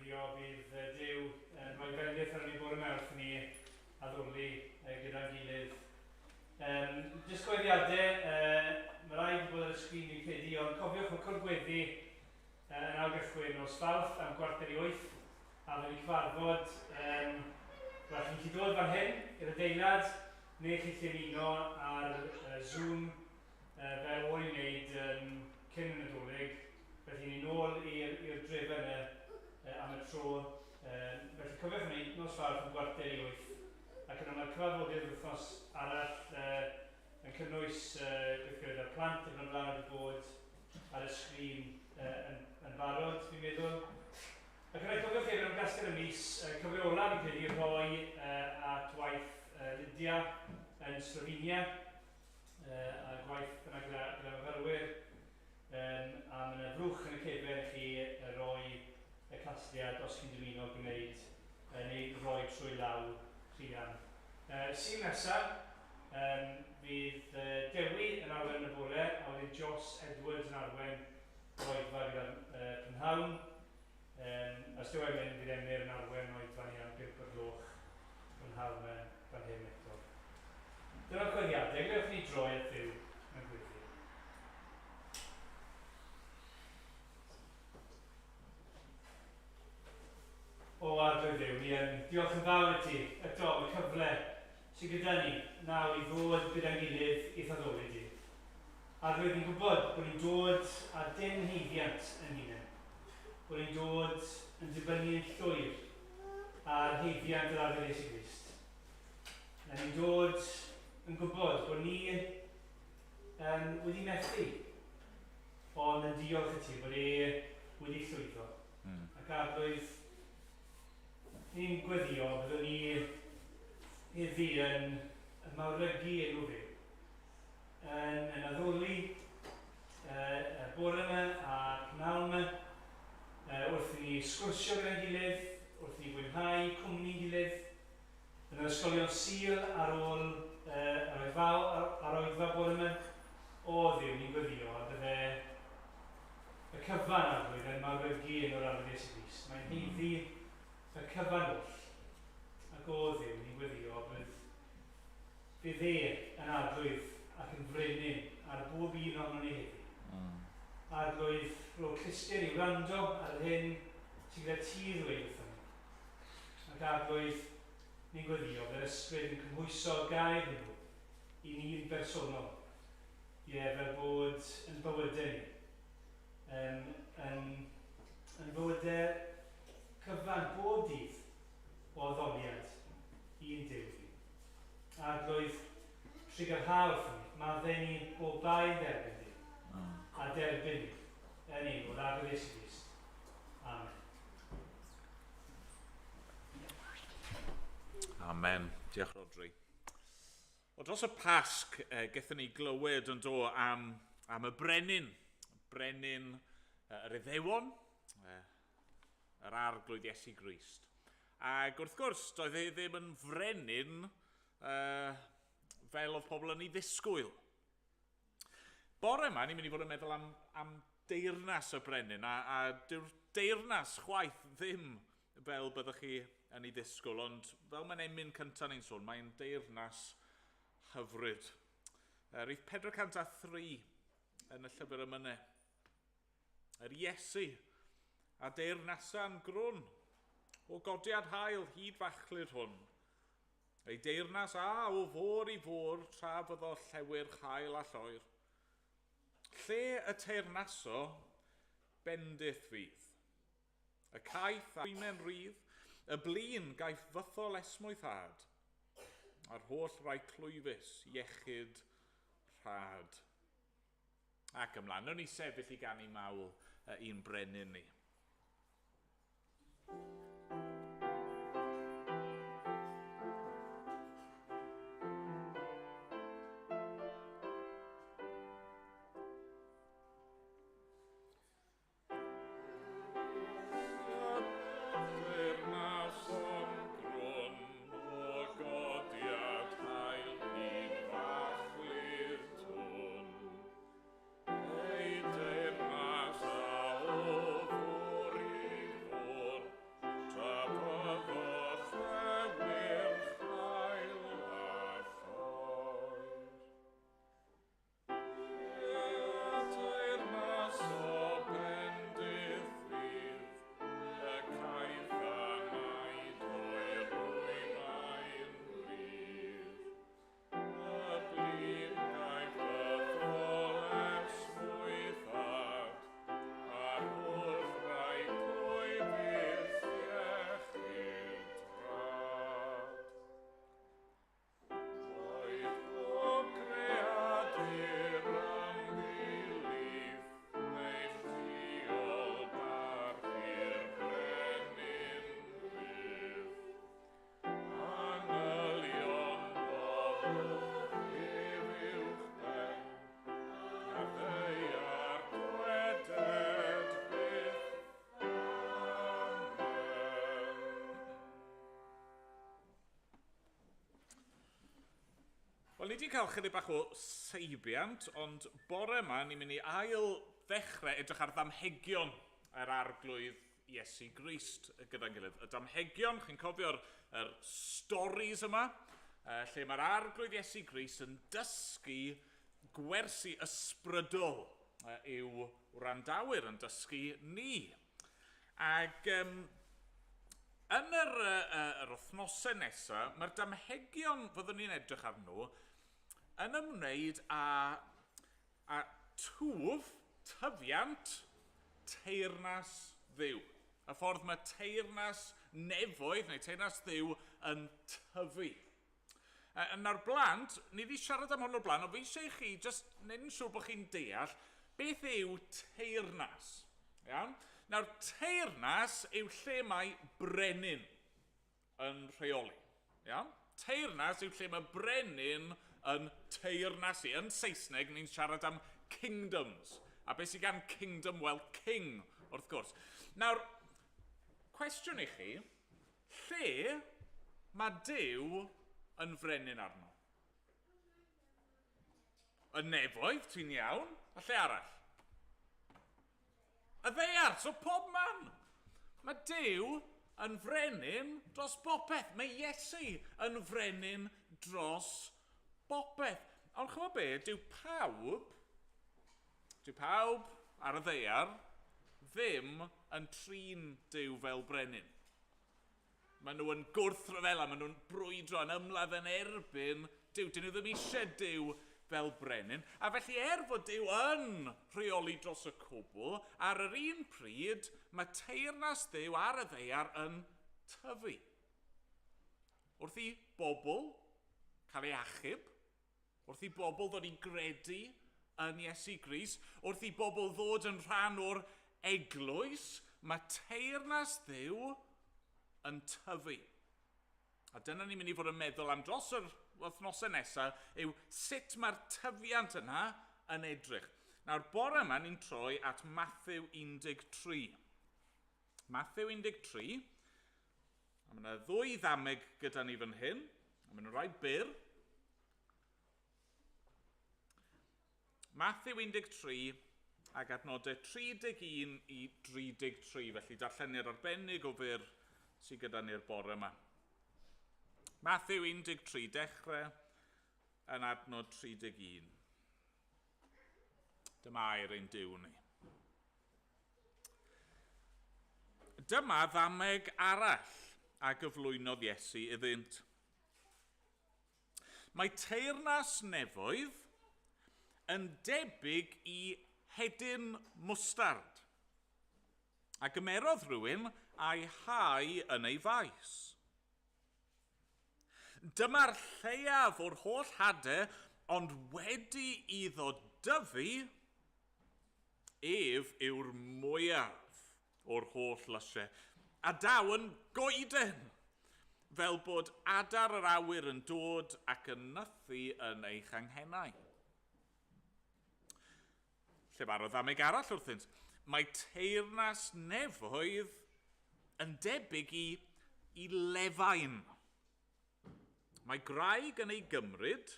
gobeithio bydd Duw yn rhoi bendiaeth ar ni bore yma wrth ni addoli gyda'n gilydd. Jyst gweddiadau, mae rhaid bod ar y sgrin i'n credu, ond cofiwch mae cwrdd-gweddi yn awgychwyn o Sfalf am 7:15, a fe ni cyfarfod, chi'n gallu dod fan hyn i'r adeilad, neu chi'n gallu ymuno ar Zoom fel o'n i'n gwneud cyn y Nadolig. Felly ni'n ôl i'r drefn am y tro. Felly cofiwch hynny, nos Fawrth am 7:15, ac yna mae'r cyfarfodydd wythnos arall yn cynnwys gweithgared ar plant yn ymlaen wedi bod ar y sgrin yn barod, fi'n meddwl. Ac yna cofiwch hefyd am gasglu'r y mis, cyfle olaf fi'n credu rhoi at waith Lydia yn Slovenia, a gwaith yna gyda myfyrwyr. A mae yna frwch yn y cefn chi roi y casgliad os chi'n dymuno gwneud neu roi trwy law rhian. Sy'n nesaf, fydd Dewi yn arwen y bore, a wedyn Jos Edwards yn arwen roedfa gyda prynhawn. Os dyw e'n mynd, bydd Emyr yn arwen roedfa ni am 5:00 prynhawn fan hyn eto. Dyna'r chweddiadau, glewch ni droi at Dduw yn gwyddi. O adrodd Dduw, ni yn diolch yn fawr i ti eto am y cyfle sydd gyda ni nawr i ddod gyda'n gilydd i addoli ti. A rwy'n ni'n gwybod bod ni'n dod â dim heiddiant yn hunain. Bod ni'n dod yn dibynnu yn llwyr a'r heiddiant yr arfer Iesu Grist. A ni'n dod yn gwybod bod ni wedi methu, ond yn diolch i ti bod wedi llwyddo. Ac arwydd ni'n gweddio byddwn ni heddi yn mawrygu enw fi. Yn addoli y bore yma a pnawn yma, wrth i ni sgwrsio gyda'n gilydd, wrth i ni fwynhau cwmni'n gilydd, yn yr ysgolion Sul ar ôl yr oedfa bore yma, o Dduw ni'n gweddio a bydde y cyfan arwydd yn mawrygu enw'r arwydd Iesu Grist. Mae'n heiddi y cyfan oll, ac o Dduw ni'n gweddio bydd yn arglwydd ac yn frenin ar bob un ohono ni heddi. Arglwydd rôl Cristion i wrando ar hyn sy'n gyda ti ddweud wrthyn ni. Ac arglwydd ni'n gweddio bydd ysbryd yn cymhwyso gair nhw i ni'n bersonol. Fel bod yn bywydau ni, yn bywydau cyfan bob dydd o addoliad i'n Duw ni. Arglwydd trigarhaw wrthyn ni, maddau ni o bai derbyn ni, a derbyn ni yn enw'r arglwydd Iesu Grist. Amen. Amen. Diolch Rodri. O dros y Pasg, gaethon ni glywed yn do am y brenin yr Iddewon, yr arglwydd Iesu Grist. Ac wrth gwrs, doedd e ddim yn frenin fel oedd pobl yn ei ddisgwyl. Bore yma, ni'n mynd i fod yn meddwl am deyrnas y brenin, a dyw'r deyrnas chwaith ddim fel byddwch chi yn ei ddisgwyl, ond fel mae'n emyn cyntaf ni'n sôn, mae'n deyrnas hyfryd. Rwydd 403 yn y llyfr ymynau. Yr Iesu a deyrnasa'n grwn o godiad hael hyd fachlyd hwn. Ei deyrnas o fôr i fôr tra fyddo llewyr chael a lloer. Lle y teyrnaso bendith fydd. Y caeth a wymen rydd, y blin gaeth fythol esmwythad, a'r holl rai clwyfus iechyd rhad. Ac ymlaen, nhw'n ni sefyll i ganu mawl un brenin ni. Oh wedi cael chydig bach o seibiant, ond bore yma ni'n mynd i ail ddechrau edrych ar ddamhegion yr arglwydd Iesu Grist gyda'n gilydd. Y damhegion, chi'n cofio'r stories yma, lle mae'r arglwydd Iesu Grist yn dysgu gwersi ysbrydol yw wrandawyr yn dysgu ni. Ac yn yr wythnosau nesaf, mae'r damhegion fyddwn ni'n edrych arnyn nhw yn ymwneud â tyfiant teyrnas dduw. Y ffordd mae teyrnas nefoedd neu teyrnas dduw yn tyfu. Nawr blant, ni wedi siarad am hwn o'r blaen, ond fi eisiau chi jyst neud yn siŵr bod chi'n deall beth yw teyrnas. Iawn? Nawr, teyrnas yw lle mae brenin yn rheoli. Iawn? Teyrnas yw lle mae brenin yn teyrnasu. Yn Saesneg, ni'n siarad am kingdoms. A beth sydd gan kingdom? Wel, king, wrth gwrs. Nawr, cwestiwn i chi, lle mae Duw yn frenin arno? Y nefoedd, ti'n iawn, a lle arall? Y ddeiar, so pob man. Mae Duw yn frenin dros bopeth. Mae Iesu yn frenin dros bopeth. Ond chymod be, dyw pawb ar y ddeiar ddim yn trin Duw fel brenin. Maen nhw yn gwrthryfela, maen nhw'n brwydro yn ymladd yn erbyn Duw. Dyn nhw ddim eisiau Duw fel brenin. A felly fod Duw yn rheoli dros y cwbl, ar yr un pryd mae teyrnas Duw ar y ddeiar yn tyfu. Wrth i bobl cael ei achub, wrth i bobl ddod i gredu yn Iesu Grist, wrth i bobl ddod yn rhan o'r eglwys, mae teyrnas Duw yn tyfu. A dyna ni'n mynd i fod yn meddwl am dros yr wythnosau nesaf yw sut mae'r tyfiant yna yn edrych. Nawr, bore yma ni'n troi at Mathew 13. Mathew 13. A mae yna ddwy ddameg gyda ni fan hyn. A mae nhw'n rhai byr. Mathew 13 ac adnodau 31 i 33. Felly darlleniad arbennig o fyr sydd gyda ni'r bore yma. Mathew 13, dechrau yn adnod 31. Dyma air ein Duw ni. Dyma ddameg arall a gyflwynodd Iesu iddynt. Mae teyrnas nefoedd yn debyg i hedyn mwstard, a gymerodd rhywun a'i hau yn ei faes. Dyma'r lleiaf o'r holl hadau, ond wedi iddo dyfu, yw'r mwyaf o'r holl lysiau, a daw yn goeden, fel bod adar yr awyr yn dod ac yn nythu yn eich anghennau. Lle mae'r ddameg arall wrthynt. Mae teyrnas nefoedd yn debyg i lefain. Mae graig yn ei gymryd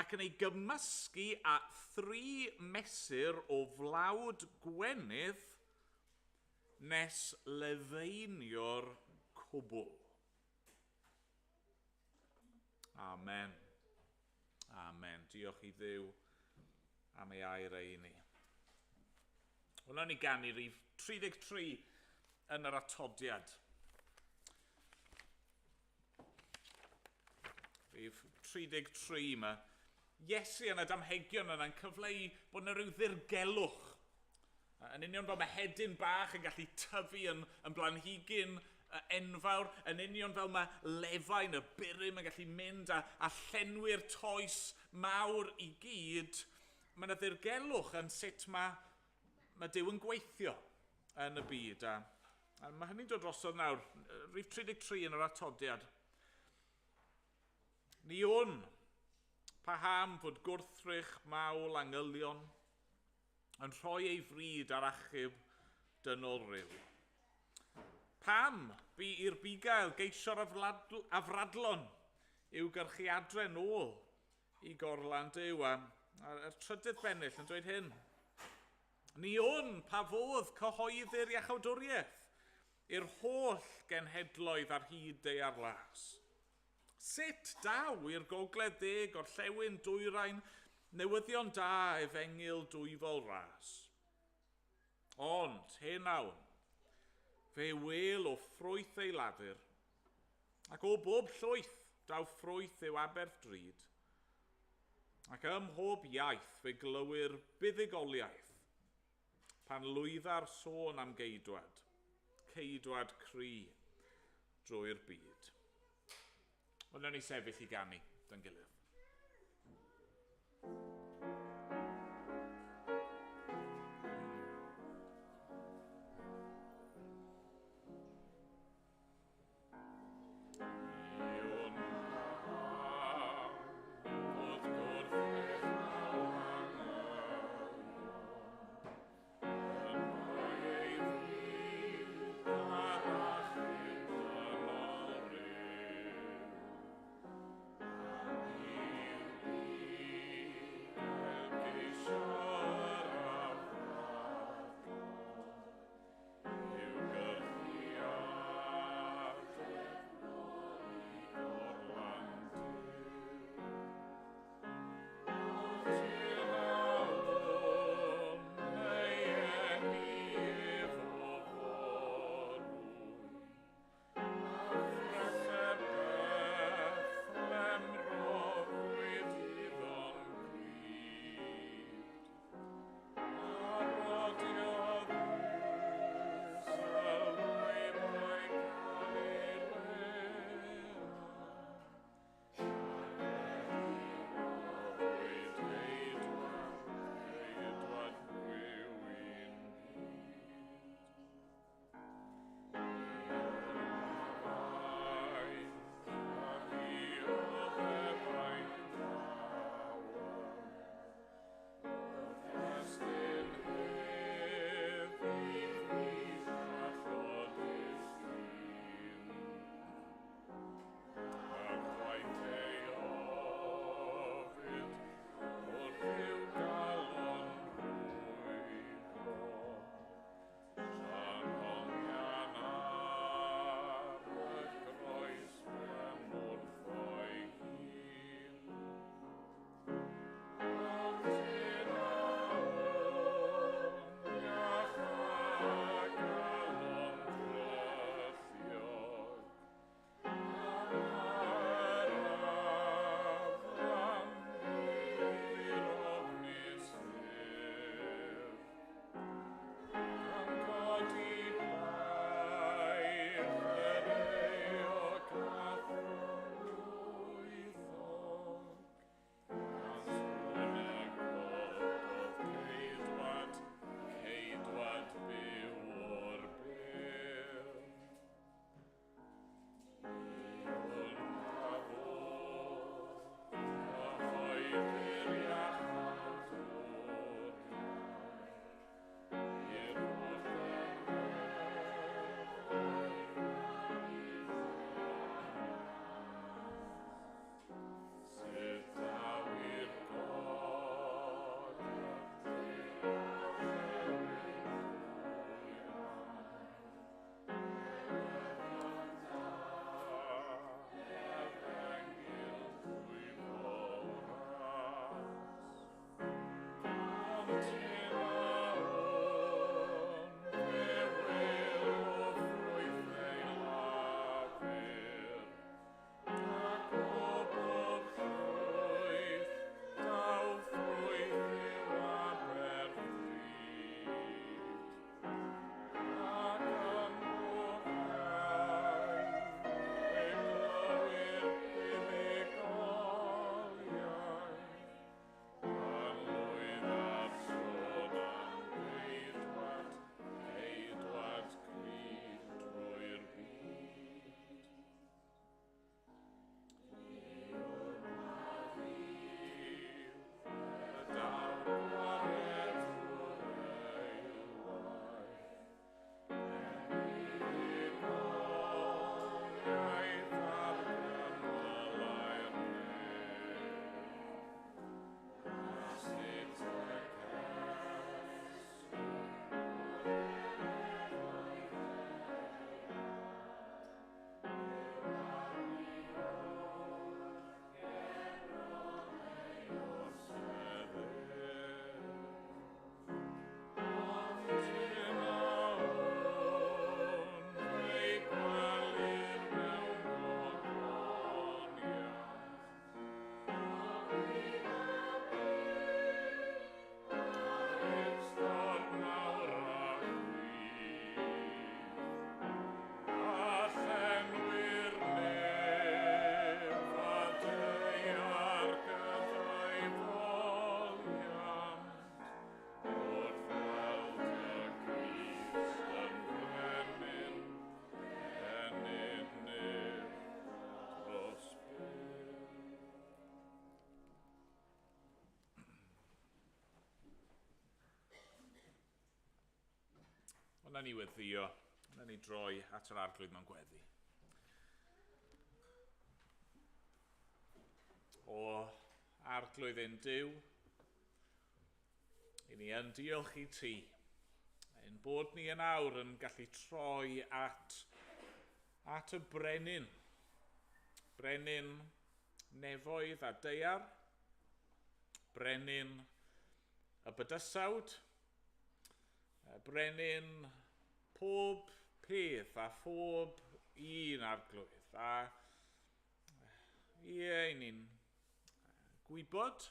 ac yn ei gymysgu â 3 mesur o flawd gwenydd nes lefeinio'r cwbl. Amen. Amen. Diolch i Dduw am ei air ei ni. Hwna ni ganu rhif 33 yn yr atodiad. Rhif 33 yma. Iesu yn y damhegion yna'n cyfleu bod yna rhyw ddirgelwch. Yn union fel mae hedyn bach yn gallu tyfu yn blanhigyn enfawr, yn union fel mae lefain y burym yn gallu mynd a llenwi'r toes mawr i gyd, mae yna ddirgelwch yn sut mae Duw yn gweithio yn y byd. A mae hynny'n dod drosodd nawr, rhif 33 yn yr atodiad. Ni o'n paham fod gwrthrych mawl angylion yn rhoi ei fryd ar achub dynol ryw. Pam bu i'r bugail geisio'r afradlon i'w gyrchu adre nôl i gorlan Duw. A'r trydydd bennill yn dweud hyn. Ni o'n pa fodd cyhoeddi'r iachawdwriaeth i'r holl genhedloedd ar hyd ei arlas. Sut daw i'r gogledd deg o'r llewyn dwyrain newyddion da efengil dwyfol ras. Ond, hyn awn, fe wel o ffrwyth ei ladur, ac o bob llwyth daw ffrwyth yw Aberdryd, ac ym mhob iaith fe glywir buddigoliaeth, pan lwyddar sôn am ceidwad cry drwy'r byd. Ond nawn ni sefyll i ganu, da'n gilydd. na ni weddio, na ni droi at yr arglwydd mewn gweddi. O arglwydd ein Duw, i ni yn diolch i ti, ein bod ni yn awr yn gallu troi at y brenin nefoedd a deiar, brenin y bydysawd, brenin pob peth a phob un arglwydd. A ie, ni'n gwybod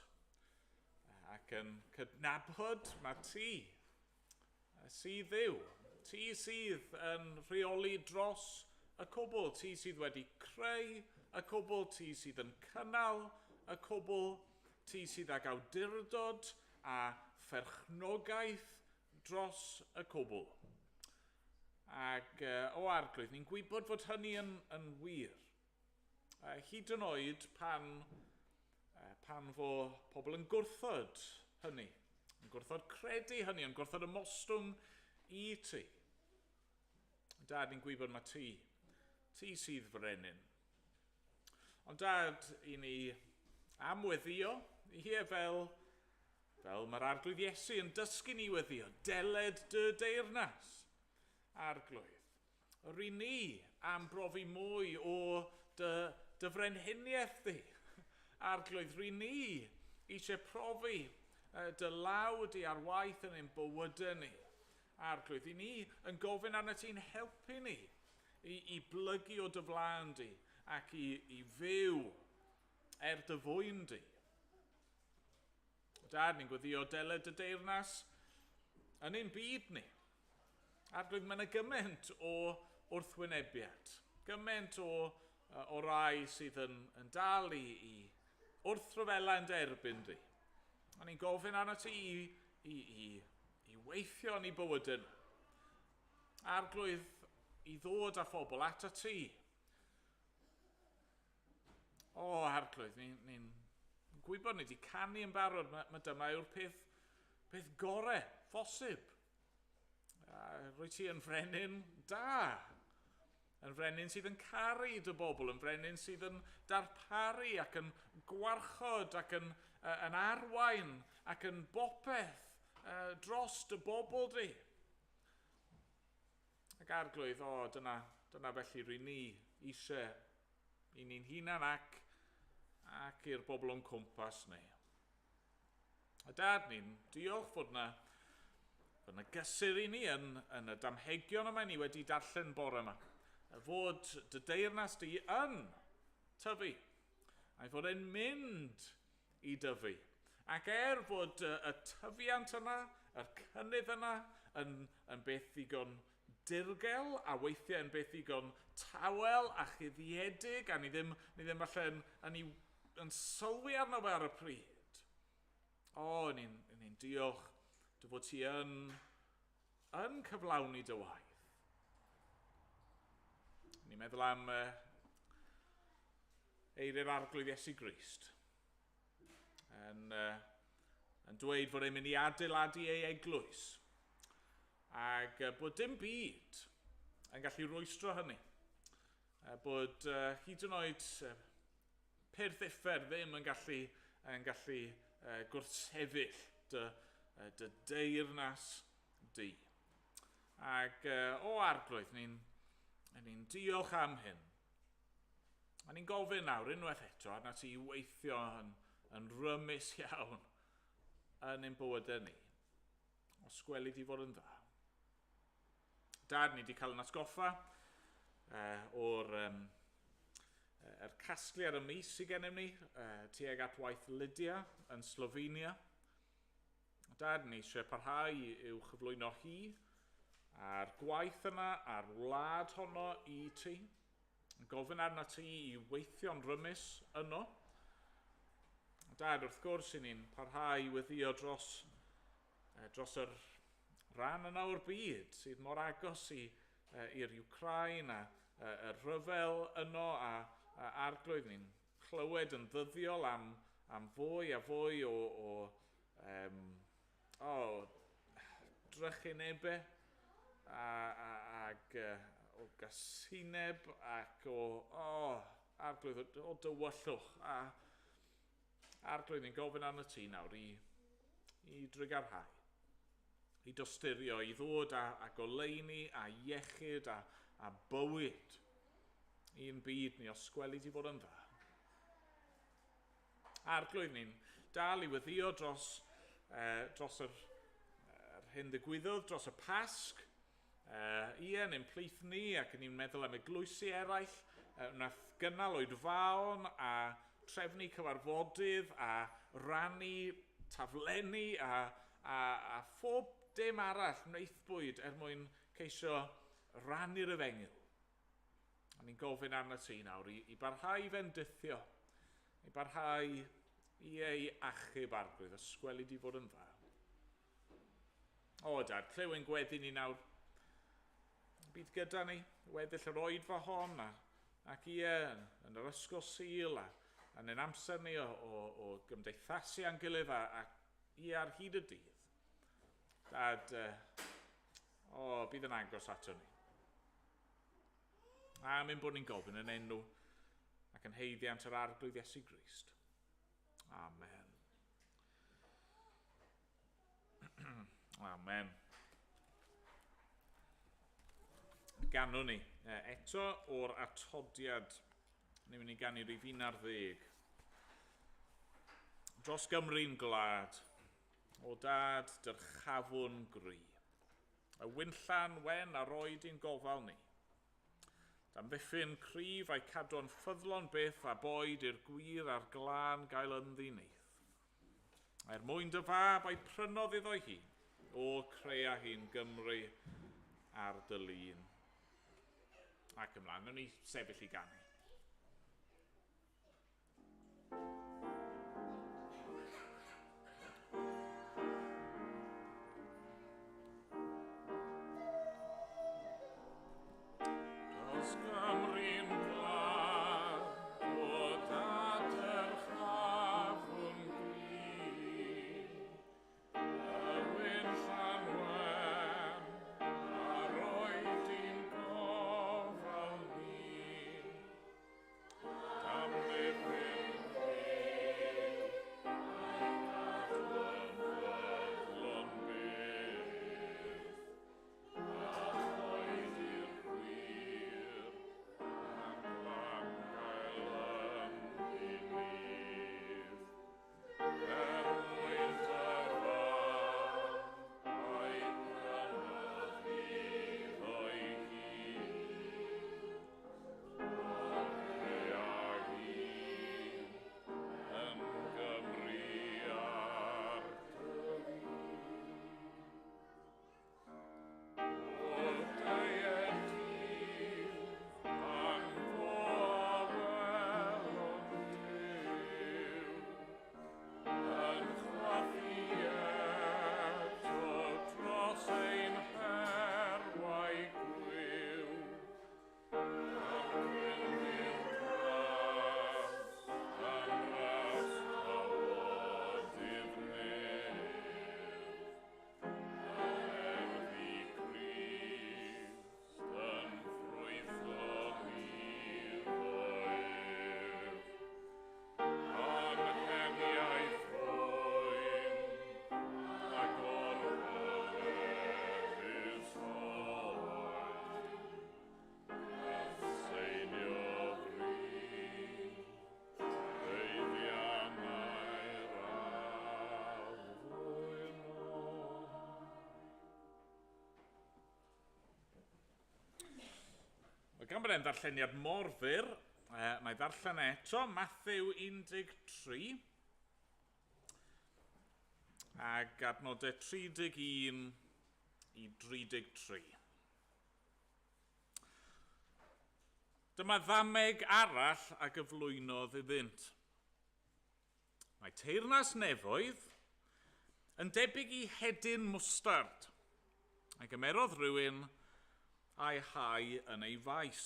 ac yn cydnabod mae ti sydd Dduw. Ti sydd yn rheoli dros y cwbl. Ti sydd wedi creu y cwbl. Ti sydd yn cynnal y cwbl. Ti sydd ag awdurdod a pherchnogaeth dros y cwbl. Ac o arglwydd, ni'n gwybod fod hynny yn wir. Hyd yn oed pan fo pobl yn gwrthod hynny, yn gwrthod credu hynny, yn gwrthod ymostwng i ti. Dad, ni'n gwybod mae ti sydd frenin. Ond Dad, i ni amweddio, fel mae'r arglwydd Iesu yn dysgu ni weddio, deled dy deyrnas, arglwydd. Rwy ni am brofi mwy o dy frenhiniaeth di, arglwydd. Rwy ni eisiau profi dy lawd i ar waith yn ein bywydau ni, arglwydd. I ni yn gofyn arna ti'n helpu ni i blygu o dy flaen di ac i fyw dy fwyn di. Dad, ni'n gweddio deled y deyrnas yn ein byd ni. Arglwydd, mae yna gymaint o wrthwynebiad, gymaint o rai sydd yn dal i wrthryfela yn derbyn di. A ni'n gofyn arna ti i weithio yn ei bywydau nhw. Arglwydd, i ddod â phobl at y ti. O, arglwydd, ni'n gwybod ni wedi canu yn barod, mae dyma yw'r peth gorau, phosib. Rwy ti yn frenin da, yn frenin sydd yn caru dy bobl, yn frenin sydd yn darparu ac yn gwarchod ac yn arwain ac yn bopeth dros dy bobl di. Ac arglwydd, dyna felly rwy ni eisiau i ni'n hunan ac i'r bobl o'n cwmpas ni. A Dad, ni'n diolch fod na gysur i ni yn y damhegion yma ni wedi darllen bore yma. Fod dy deyrnas di yn tyfu, a fod e'n mynd i dyfu. Ac fod y tyfiant yna, yr cynnydd yna, yn beth ddigon dirgel, a weithiau yn beth ddigon tawel a chuddiedig, a ni ddim falle yn sylwi arno fe ar y pryd. Ni'n diolch dy fod ti yn cyflawni dy waith. Ni'n meddwl am eiriau'r arglwydd Iesu Grist. Yn dweud fod e'n mynd i adeiladu ei eglwys. Ac bod dim byd yn gallu rwystro hynny. Bod hyd yn oed pyrth effer ddim yn gallu gwrthsefyll dy deyrnas di. Ac o arglwydd, ni'n diolch am hyn. A ni'n gofyn nawr unwaith eto, arna ti weithio yn rymus iawn yn ein bywydau ni. Os gweli di fod yn dda. Dad, ni wedi cael yn atgoffa o'r casglu ar y mis sydd gennym ni tuag at waith Lydia yn Slovenia. Dad, ni eisiau parhau i'w chyflwyno hi a'r gwaith yna, a'r wlad honno i ti. Yn gofyn arna ti i weithio'n rymus yno. Dad, wrth gwrs, i ni'n parhau i weddio dros yr rhan yna o'r byd sydd mor agos i'r Ukraine a y rhyfel yno a arglwydd. Ni'n clywed yn ddyddiol am fwy a fwy o drychinebau o gasineb ac arglwydd o dywyllwch. Arglwydd ni'n gofyn arno ti nawr i drygarhau, i dosturio, i ddod a goleuni, a iechyd, a bywyd i'n byd ni os gweli di fod yn dda. Arglwydd ni'n dal i weddio dros yr hyn ddigwyddodd, dros y Pasg. Ian yn plith ni ac ni'n meddwl am eglwysi eraill, wnaeth gynnal oedfaon a trefnu cyfarfodydd a rannu taflenni a phob dim arall wneithbwyd mwyn ceisio rannu'r efengyl. A ni'n gofyn arno ti nawr i barhau i fendithio, i barhau i ei achub arglwydd, ysgweli di fod yn dda. O dad, clyw ein gweddi ni nawr. Bydd gyda ni, weddill yr oedfa hon, ac ie yn yr ysgol Sul, a'n ein amser ni o gymdeithasu a'n gilydd a i ar hyd y dydd. Dad, bydd yn agos ato ni. A mynd bod ni'n gofyn yn enw ac yn heiddiant yr arglwydd Iesu Grist. Amen. Amen. Ganwn ni eto o'r atodiad. Ni'n mynd i ganu rhif 11. Dros Gymru'n glad, o dad dyrchafwn gry. Y wynllan wen a roed i'n gofal ni. Amddiffyn cryf a'i cadw'n ffyddlon byth a boed i'r gwir a'r glân gael ynddi neith. Mwyn dy fab a'i prynodd iddo hi, o crea hi'n Gymru ar dy lun. Ac ymlaen, nhw'n ni sefyll i ganu. Gan bod e'n ddarlleniad mor fyr, na i ddarllen eto, Mathew 13, ac adnodau 31 i 33. Dyma ddameg arall a gyflwynodd iddynt. Mae teyrnas nefoedd yn debyg i hedyn mwstard, ac ymerodd rhywun a'i hau yn ei faes.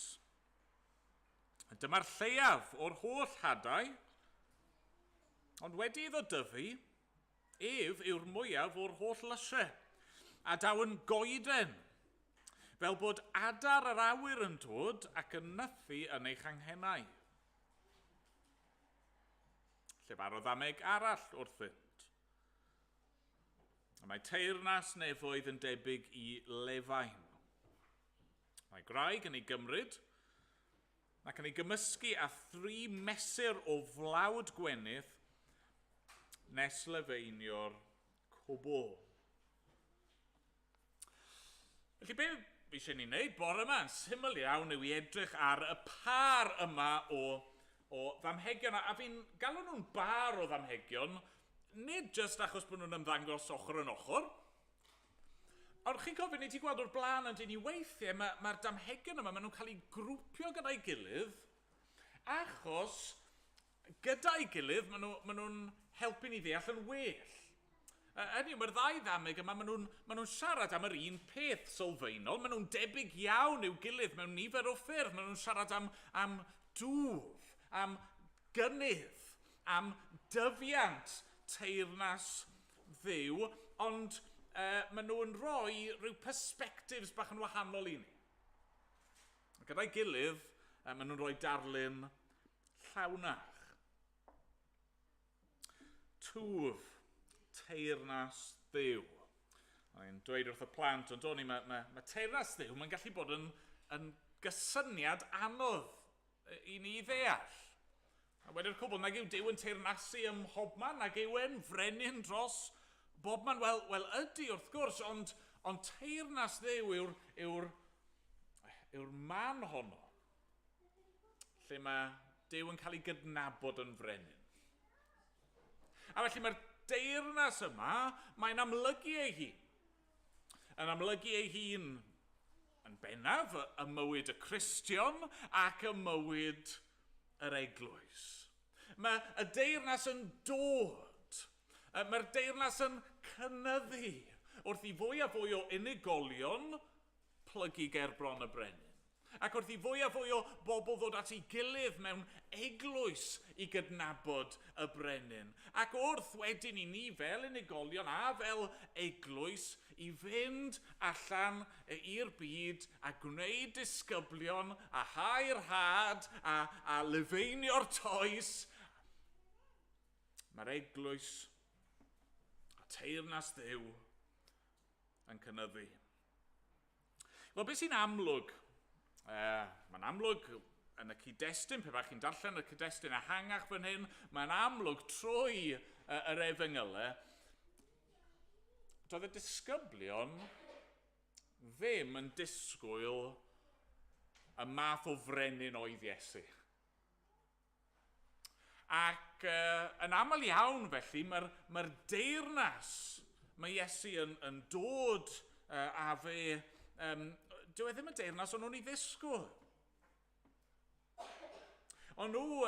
Dyma'r lleiaf o'r holl hadau, ond wedi iddo dyfu, ef yw'r mwyaf o'r holl lysiau, a daw yn goeden. Fel bod adar yr awyr yn dod ac yn nythu yn eich anghennau. Lle barodd ameg arall wrthynt. Mae teyrnas nefoedd yn debyg i lefain. Mae graig yn ei gymryd ac yn ei gymysgu â 3 mesur o flawd gwenith nes lefeinio'r cwbl. Felly be fi eisiau ni wneud bore yma yn syml iawn yw i edrych ar y par yma o ddamhegion, a fi'n galw nhw'n bar o ddamhegion, nid jyst achos bod nhw'n ymddangos ochr yn ochr. Ond chi'n cofio, ni wedi gweld o'r blaen yn dyn ni weithiau, mae'r damhegion yma, maen nhw'n cael eu grwpio gyda'i gilydd, achos gyda'i gilydd maen nhw'n helpu ni ddeall yn well. Hynny, mae'r ddau ddameg yma, maen nhw'n siarad am yr un peth sylfaenol, maen nhw'n debyg iawn i'w gilydd mewn nifer o ffyrdd, maen nhw'n siarad am dwf, am gynnydd, am dyfiant teyrnas dduw, ond maen nhw'n rhoi rhyw perspectives bach yn wahanol i ni. Gyda'i gilydd, maen nhw'n rhoi darlun llawnach. Twf, teyrnas dduw. Mae'n dweud wrth y plant, ond o'n i, mae teyrnas dduw, mae'n gallu bod yn gysyniad anodd i ni ddeall. A wedi'r cwbl, nag yw Duw yn teyrnasu ym mhobman, nag yw e'n frenin dros bobman. Wel ydy wrth gwrs, ond teyrnas dduw yw'r man honno, lle mae Duw yn cael ei gydnabod yn frenin. A felly mae'r deyrnas yma, mae'n amlygu ei hun. Yn amlygu ei hun yn bennaf y mywyd y Cristion ac y mywyd yr eglwys. Mae y deyrnas yn dod. Mae'r deyrnas yn cynyddu wrth i fwy a fwy o unigolion plygu ger bron y brenin. Ac wrth i fwy a fwy o bobl ddod at ei gilydd mewn eglwys i gydnabod y brenin. Ac wrth wedyn i ni fel unigolion a fel eglwys i fynd allan i'r byd a gwneud disgyblion a hau'r had a lefaenio'r toes. Mae'r eglwys a teyrnas dduw yn cynyddu. Wel, beth sy'n amlwg? Mae'n amlwg yn y cyd-destun, pe bach chi'n darllen y cyd-destun ehangach fan hyn, mae'n amlwg trwy yr Efengylau, doedd y disgyblion ddim yn disgwyl y math o frenin oedd Iesu. Ac yn aml iawn felly, mae'r deyrnas mae Iesu yn dod a fe, dyw e ddim yn deyrnas o'n nhw'n ei ddisgwyl. Ond nhw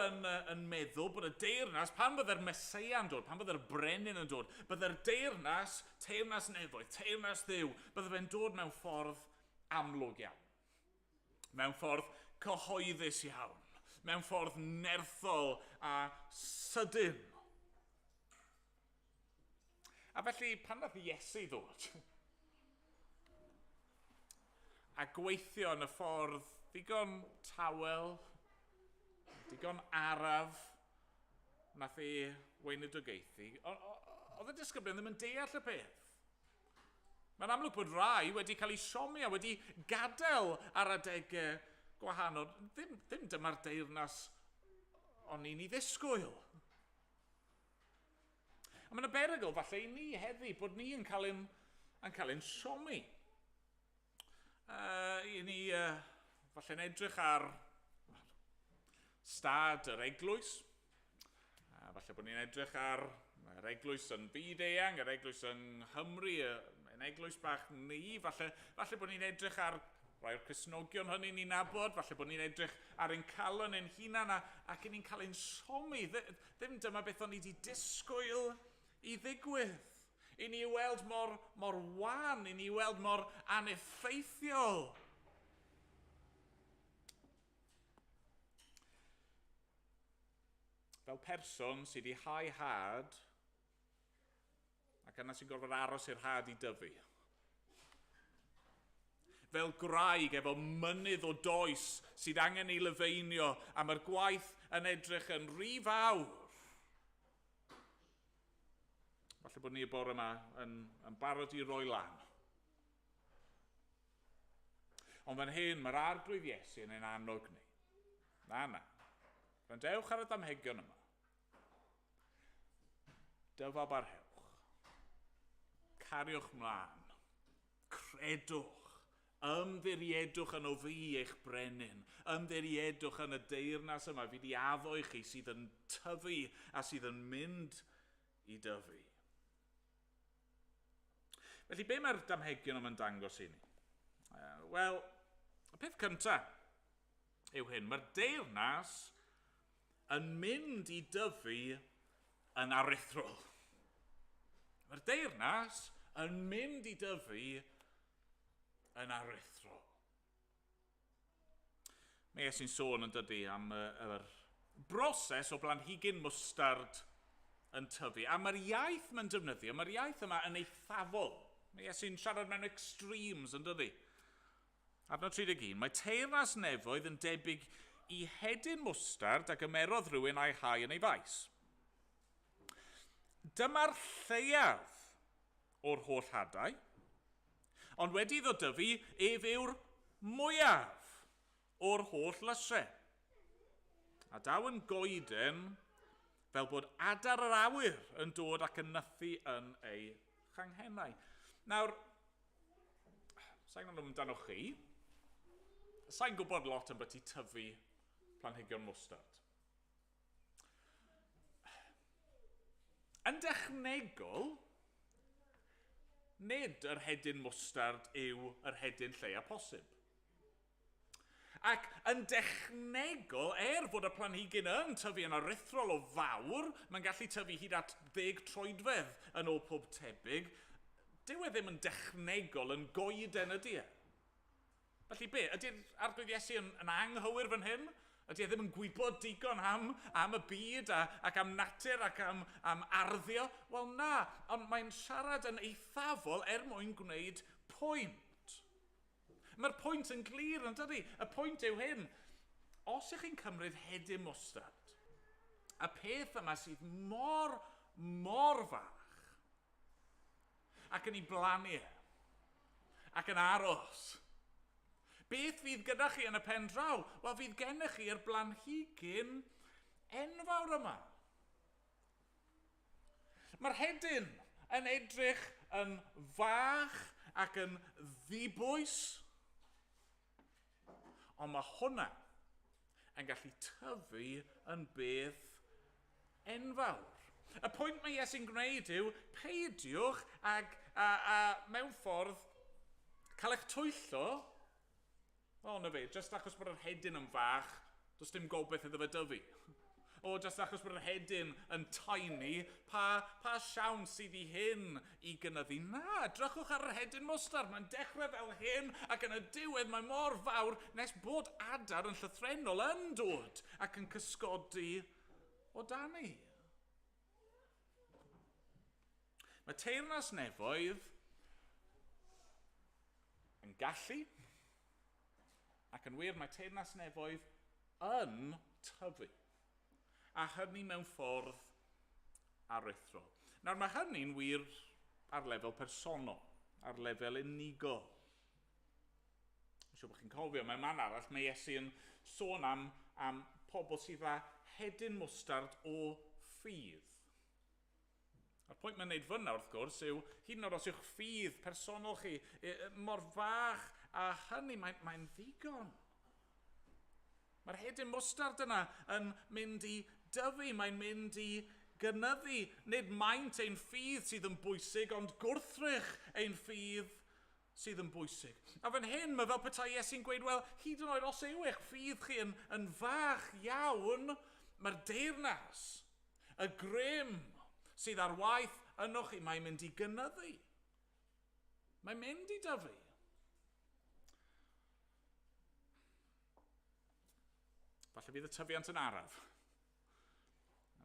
yn meddwl bod y deyrnas, pan byddai'r Meseia yn dod, pan byddai'r brenin yn dod, byddai'r deyrnas, teyrnas nefoedd, teyrnas dduw, byddai fe'n dod mewn ffordd amlwg iawn. Mewn ffordd cyhoeddus iawn. Mewn ffordd nerthol a sydyn. A felly, pan nath Iesu ddod, a gweithio yn y ffordd digon tawel, digon araf, nath ei weinidogaethu, oedd y disgyblion ddim yn deall y peth. Mae'n amlwg bod rai wedi cael ei siomi a wedi gadael ar adegau gwahanol. Ddim dyma'r deyrnas o'n i'n ei ddisgwyl. A mae'n berygl falle i ni heddi bod ni yn cael ein siomi. I ni falle'n edrych ar stad yr eglwys. Falle bod ni'n edrych ar yr eglwys yn byd-eang, yr eglwys yng Nghymru, yn eglwys bach ni. Falle bod ni'n edrych ar rai o'r Cristnogion hynny ni'n nabod. Falle bod ni'n edrych ar ein calon ein hunan ac ni'n cael ein siomi. Ddim dyma beth o'n i wedi disgwyl i ddigwydd. I ni weld mor wan, i ni weld mor aneffeithiol. Fel person sydd wedi hau had, ac yna sy'n gorfod aros i'r had i dyfu. fel graig efo mynydd o does sydd angen ei lyfeinio a mae'r gwaith yn edrych yn rhy fawr. Falle bod ni y bore yma yn barod i roi lan. Ond fan hyn, mae'r arglwydd Iesu yn ein annog ni. Na. Randewch ar y damhegion yma. Dyfab ar hewch. Cariwch mlaen. Credwch. Ymddiriedwch yn o fi eich brenin. Ymddiriedwch yn y deyrnas yma fydd i addo i chi sydd yn tyfu a sydd yn mynd i dyfu. Felly, be mae'r damhegion yma'n dangos i ni? Wel, y peth cyntaf yw hyn. Mae'r deyrnas yn mynd i dyfu yn aruthrol. Mae'r deyrnas yn mynd i dyfu yn aruthrol. Mae Iesu'n sôn yn dydi am yr broses o blanhigyn mwstard yn tyfu. A mae'r iaith mae'n defnyddio, mae'r iaith yma yn eithafol. Mae Iesu'n siarad mewn extremes yn dydi. Adnod 31, mae teyrnas nefoedd yn debyg i hedyn mwstard ac ymerodd rhywun a'i hau yn ei faes. Dyma'r lleiaf o'r holl hadau, ond wedi iddo dyfu ef yw'r mwyaf o'r holl lysau. A daw yn goeden fel bod adar yr awyr yn dod ac yn nythu yn ei changhennau. Nawr, sa'n gwybod amdano chi, sa'n gwybod lot am beth i tyfu planhigion mwstard. Yn dechnegol, nid yr hedyn mwstard yw yr hedyn lleia posib. Ac yn dechnegol, bod y planhigyn yn tyfu yn aruthrol o fawr, mae'n gallu tyfu hyd at 10 troedfedd yn ôl pob tebyg, dyw e ddim yn dechnegol yn goeden ydy e. Felly be, ydy'r arglwydd Iesu yn anghywir fan hyn? Ydy e ddim yn gwybod digon am y byd ac am natur ac am arddio? Wel na, ond mae'n siarad yn eithafol mwyn gwneud pwynt. Mae'r pwynt yn glir yn dydi. Y pwynt yw hyn. Os ych chi'n cymryd hedyn mwstard, y peth yma sydd mor fach, ac yn ei blannu ac yn aros, beth fydd gyda chi yn y pen draw? Wel, fydd gennych chi'r blanhigyn enfawr yma. Mae'r hedyn yn edrych yn fach ac yn ddibwys, ond mae hwnna yn gallu tyfu yn beth enfawr. Y pwynt mae Iesu'n gwneud yw peidiwch ag mewn ffordd cael eich twyllo. O, na fe, jyst achos bod yr hedyn yn fach, does dim gobeith iddo fe dyfu. O, jyst achos bod yr hedyn yn tiny, pa siawn sydd i hyn i gynyddu? Na, drychwch ar yr hedyn mwstard, mae'n dechrau fel hyn, ac yn y diwedd mae mor fawr, nes bod adar yn llythrenol yn dod ac yn cysgodi o dani. Mae teyrnas nefoedd yn gallu, ac yn wir, mae teyrnas nefoedd yn tyfu. A hynny mewn ffordd aruthrol. Nawr, mae hynny'n wir ar lefel personol, ar lefel unigol. Mae'n siŵr bod chi'n cofio, mae man arall, mae Iesu yn sôn am pobl sydd â hedyn mwstard o ffydd. A'r pwynt mae'n neud fyna, wrth gwrs, yw hyd yn oed os yw'ch ffydd personol chi mor fach, a hynny mae'n ddigon. Mae'r hedyn mwstard yna yn mynd i dyfu, mae'n mynd i gynyddu. Nid maint ein ffydd sydd yn bwysig, ond gwrthrych ein ffydd sydd yn bwysig. A fan hyn, mae fel petai Iesu'n gweud, wel, hyd yn oed os yw eich ffydd chi yn fach iawn, mae'r deyrnas, y grym sydd ar waith yno chi, mae'n mynd i gynyddu. Mae'n mynd i dyfu. Falle bydd y tyfiant yn araf.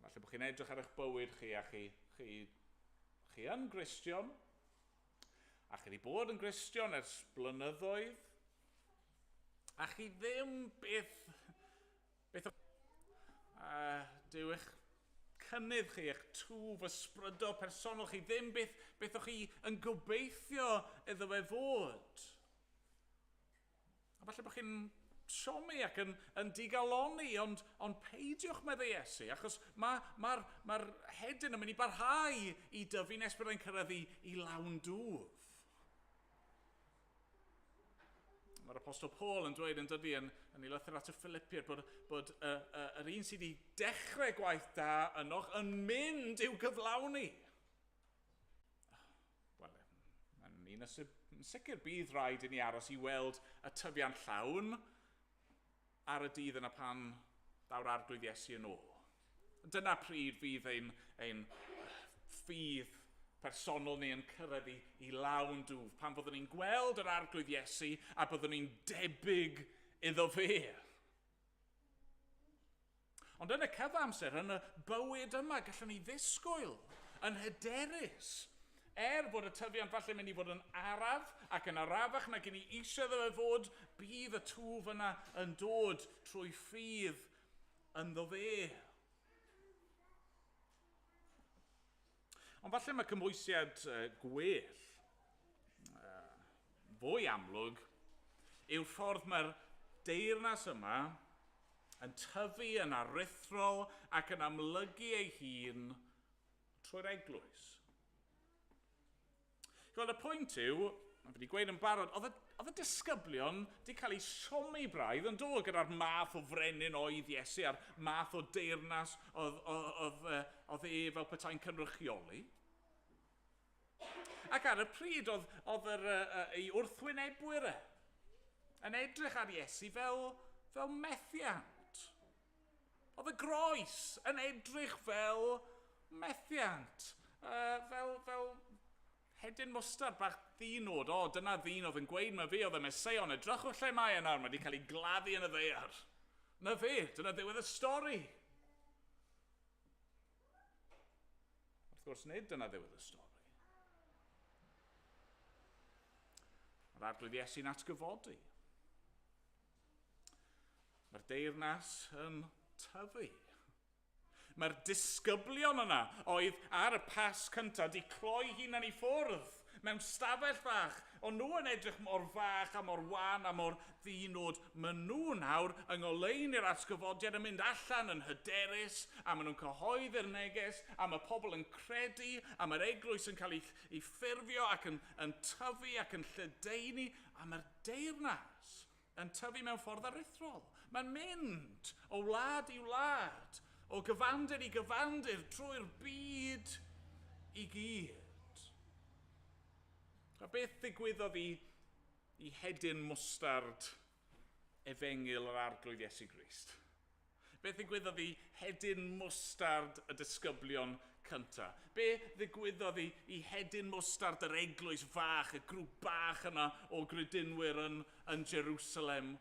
Falle bod chi'n edrych ar eich bywyd chi a chi yn Gristion, a chi wedi bod yn Gristion ers blynyddoedd, A chi ddim beth dyw eich cynnydd chi, eich twf ysbrydol personol chi, ddim beth o'ch chi yn gobeithio iddo fe fod. A falle bod chi'n siomi ac yn digaloni, ond peidiwch meddwl Iesu, achos mae'r hedyn yn mynd i barhau i dyfu nes byddai'n cyrraedd i lawn dwf. Mae'r Apostol Paul yn dweud yn dydi yn ei lythyr at y Philippiaid bod yr un sydd wedi dechrau gwaith da ynoch yn mynd i'w gyflawni. Wel, yn sicr bydd rhaid i ni aros i weld y tyfiant llawn ar y dydd yna pan daw'r arglwydd Iesu yn ôl. Dyna pryd fydd ein ffydd personol ni yn cyrraedd i lawn dwf, pan fyddwn ni'n gweld yr arglwydd Iesu a byddwn ni'n debyg iddo fe. Ond yn y cyfamser, yn y bywyd yma, gallwn ni ddisgwyl yn hyderus, bod y tyfiant falle mynd i fod yn araf ac yn arafach nag i ni eisiau iddo fe fod, bydd y twf yna yn dod trwy ffydd ynddo fe. Ond falle mae cymwysiad gwell, fwy amlwg, yw'r ffordd mae'r deyrnas yma yn tyfu yn aruthrol ac yn amlygu ei hun trwy'r eglwys. Gweld, y pwynt yw, a fi wedi gweud yn barod, oedd y disgyblion wedi cael eu siomi braidd yn dod gyda'r math o frenin oedd Iesu, a'r math o deyrnas oedd fel petai'n cynrychioli. Ac ar y pryd oedd ei wrthwynebwyr yn edrych ar Iesu fel methiant. Oedd y groes yn edrych fel methiant. Fel hedyn mwstard bach ddinod. Dyna ddyn oedd yn gweud mae fe oedd y Meseia, ond edrychwch lle mae yna, mae wedi cael ei gladdu yn y ddaear. Na fe, dyna ddiwedd y stori. Wrth gwrs, nid dyna ddiwedd y stori. Mae'r arglwydd Iesu'n atgyfodi. Mae'r deyrnas yn tyfu. Mae'r disgyblion yna oedd ar y Pasg cyntaf wedi cloi hunan i ffwrdd mewn stafell fach, ond nhw yn edrych mor fach a mor wan a mor ddinod. Maen nhw nawr yng ngoleun i'r atgyfodiad yn mynd allan yn hyderus, a maen nhw'n cyhoeddi'r neges, a mae pobl yn credu, a mae'r eglwys yn cael ei ffurfio ac yn tyfu ac yn lledaenu, a mae'r deyrnas yn tyfu mewn ffordd aruthrol. Mae'n mynd o wlad i wlad, o gyfandir i gyfandir, trwy'r byd i gyd. A beth ddigwyddodd i hedyn mwstard efengil yr arglwydd Iesu Grist? Beth ddigwyddodd i hedyn mwstard y disgyblion cyntaf? Beth ddigwyddodd i hedyn mwstard yr eglwys fach, y grŵp bach yna o grydynwyr yn Jerusalem?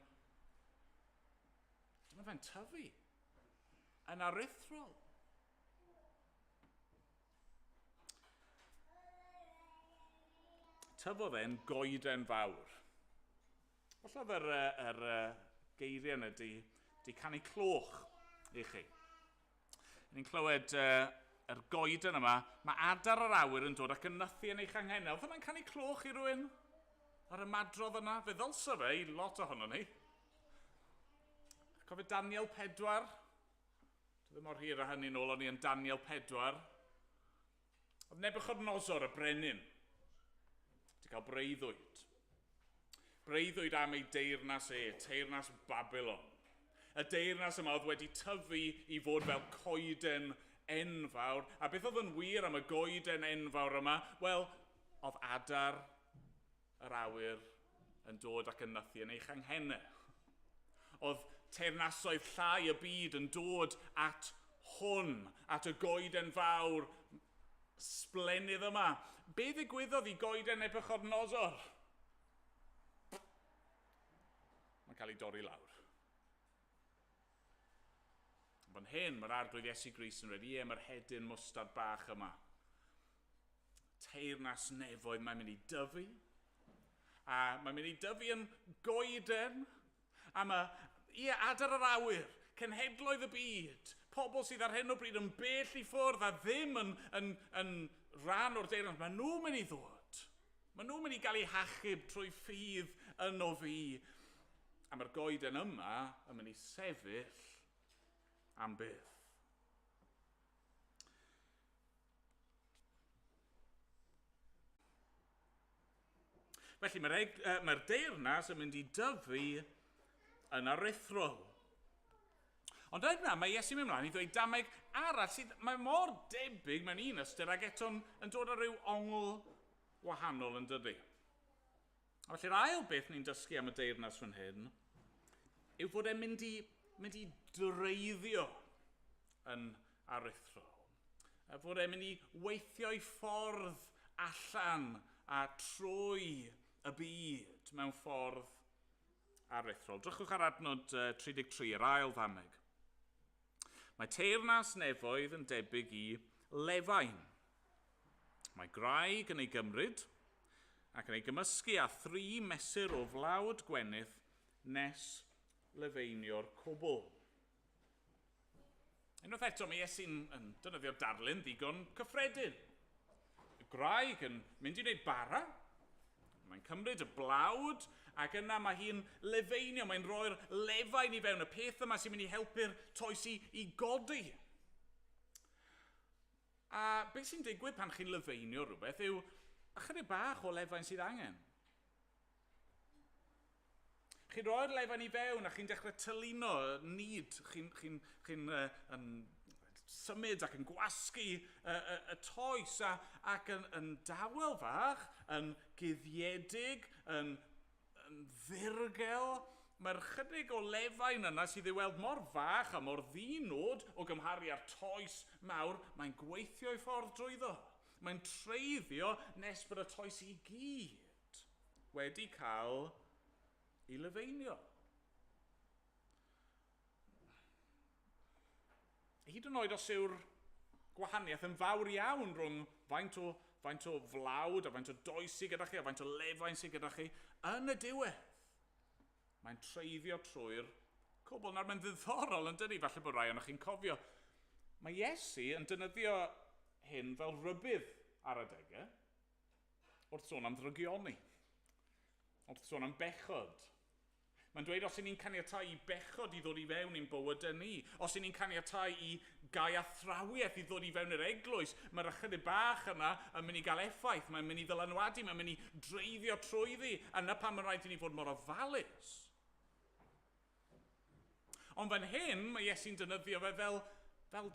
Dyma fe'n tyfu yn aruthrol. Tyfodd e'n goeden fawr. Falle yr geiriau yna di canu cloch i chi. Ni'n clywed yr goeden yma, mae adar yr awyr yn dod ac yn nythu yn eich anghennau. Oedd yna'n canu cloch i rywun ar y madrodd yna? Fe ddylsa fe i lot ohono ni. Cofio Daniel 4? Dwi ddim mor hir a hynny nôl, o'n i yn Daniel 4. Oedd Nebuchadnezzar y brenin wedi cael breuddwyd. Breuddwyd am ei deyrnas teyrnas Babylon. Y deyrnas yma oedd wedi tyfu i fod fel coeden enfawr. A beth oedd yn wir am y goeden enfawr yma? Wel, oedd adar yr awyr yn dod ac yn nythu yn eich anghennau. Oedd teyrnasoedd llai y byd yn dod at hwn, at y goeden fawr sblennydd yma. Be ddigwyddodd i goeden Nebuchadnezzar? Mae'n cael ei dorri lawr. Fan hyn, mae'r arglwydd Iesu Grist yn rhaid, mae'r hedyn mwstard bach yma. Teyrnas nefoedd mae'n mynd i dyfu. A mae'n mynd i dyfu yn goeden. am adar yr awyr, cenhedloedd y byd, pobl sydd ar hyn o bryd yn bell i ffwrdd a ddim yn rhan o'r deyrnas, maen nhw'n mynd i ddod. Maen nhw'n mynd i gael eu hachub trwy ffydd yno fi. A mae'r goeden yma yn mynd i sefyll am byth. Felly mae'r deyrnas yn mynd i dyfu yn aruthrol. Ond yna mae Iesu'n mynd ymlaen i ddweud dameg arall sydd mae mor debyg mewn un ystyr ac eto'n dod ar ryw ongl wahanol yn dydy. A felly'r ail beth ni'n dysgu am y deyrnas fan hyn yw fod e'n mynd i dreiddio yn aruthrol. Fod e'n mynd i weithio i ffordd allan a trwy y byd mewn ffordd aruthrol. Drychwch ar adnod 33, yr ail ddameg. Mae teyrnas nefoedd yn debyg i lefain. Mae graig yn ei gymryd ac yn ei gymysgu â 3 mesur o flawd gwenith nes lefaenio'r cwbl. Unwaith eto, mae Iesu'n defnyddio darlun ddigon cyffredin. Y graig yn mynd i wneud bara, mae'n cymryd y blawd, ac yna mae hi'n lefaenio, mae'n rhoi'r lefain i fewn, y peth yma sy'n mynd i helpu'r toes i godi. A beth sy'n digwydd pan chi'n lefaenio rhywbeth yw ychydig bach o lefain sydd angen. Chi'n rhoi'r lefain i fewn a chi'n dechrau tyluno nid, chi'n symud ac yn gwasgu y toes ac yn dawel fach, yn guddiedig, yn ddirgel. Mae'r chydig o lefain yna sydd ei weld mor fach a mor ddinod o gymharu â'r toes mawr, mae'n gweithio i ffordd drwyddo. Mae'n treiddio nes bod y toes i gyd wedi cael i lefaenio. Hyd yn oed os yw'r gwahaniaeth yn fawr iawn rhwng faint o flawd a faint o does sydd gyda chi a faint o lefain sydd gyda chi, yn y diwedd, mae'n treiddio trwy'r cwbl. Nawr mae'n ddiddorol yn dydi, falle bod rai o'ch chi'n cofio. Mae Iesu yn defnyddio hyn fel rybydd ar adegau wrth sôn am ddrygioni, wrth sôn am bechod. Mae'n dweud os y'n ni'n caniatáu i bechod i ddod i fewn i'n bywydau ni, os y'n ni'n caniatáu i gau athrawiaeth i ddod i fewn i'r eglwys, mae'r ychydig bach yna yn mynd i gael effaith, mae'n mynd i ddylanwadu, mae'n mynd i dreiddio trwyddi, yna pan mae'n rhaid i ni fod mor ofalus. Ond fan hyn, mae Iesu'n defnyddio fe fel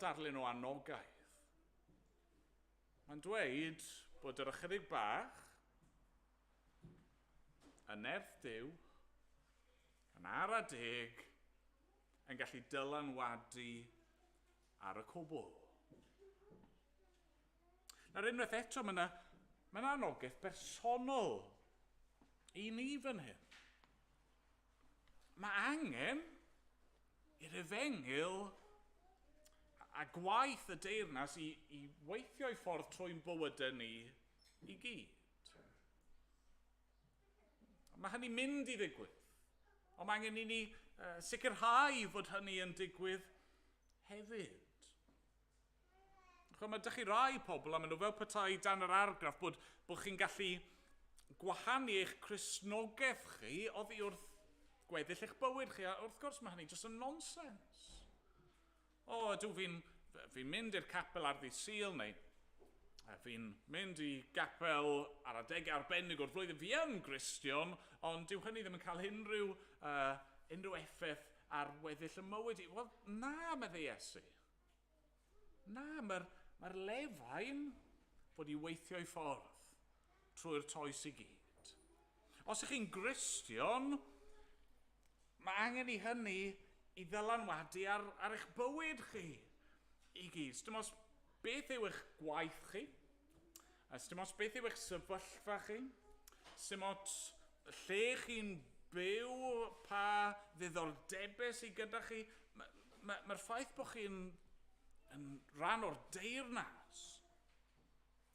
darlun o anogaeth. Mae'n dweud bod yr ychydig bach yn nerth Duw, yn ara deg, yn gallu dylanwadu ar y cwbl. Nawr unwaith eto, mae'n anogaeth bersonol i ni fan hyn. Mae angen i'r Efengyl a gwaith y deyrnas i weithio i ffordd trwy'n bywydau ni i gyd. Mae hynny'n mynd i ddigwydd. Ond mae angen i ni sicrhau fod hynny yn digwydd hefyd. Mae ydych chi rai pobl, a maen nhw fel petai dan yr argraff, bod chi'n gallu gwahanu eich Cristnogaeth chi oddi wrth gweddill eich bywyd chi, a wrth gwrs mae hynny jyst yn nonsens. Ydw fi'n mynd i'r capel ar ddydd Sul, neu fi'n mynd i gapel ar adegau arbennig o'r flwyddyn. Fi yn Gristion, ond dyw hynny ddim yn cael unrhyw effaith ar weddill y mywyd i. Wel, na, medde Iesu. Na, mae'r lefain fod i weithio i ffordd trwy'r toes i gyd. Os ych chi'n Gristion, mae angen i hynny i ddylanwadu ar eich bywyd chi i gyd. Dim os beth yw eich gwaith chi, dim os beth yw eich sefyllfa chi, dim os lle chi'n byw, pa ddiddordebau sydd gyda chi, mae'r ffaith bod chi'n rhan o'r deyrnas,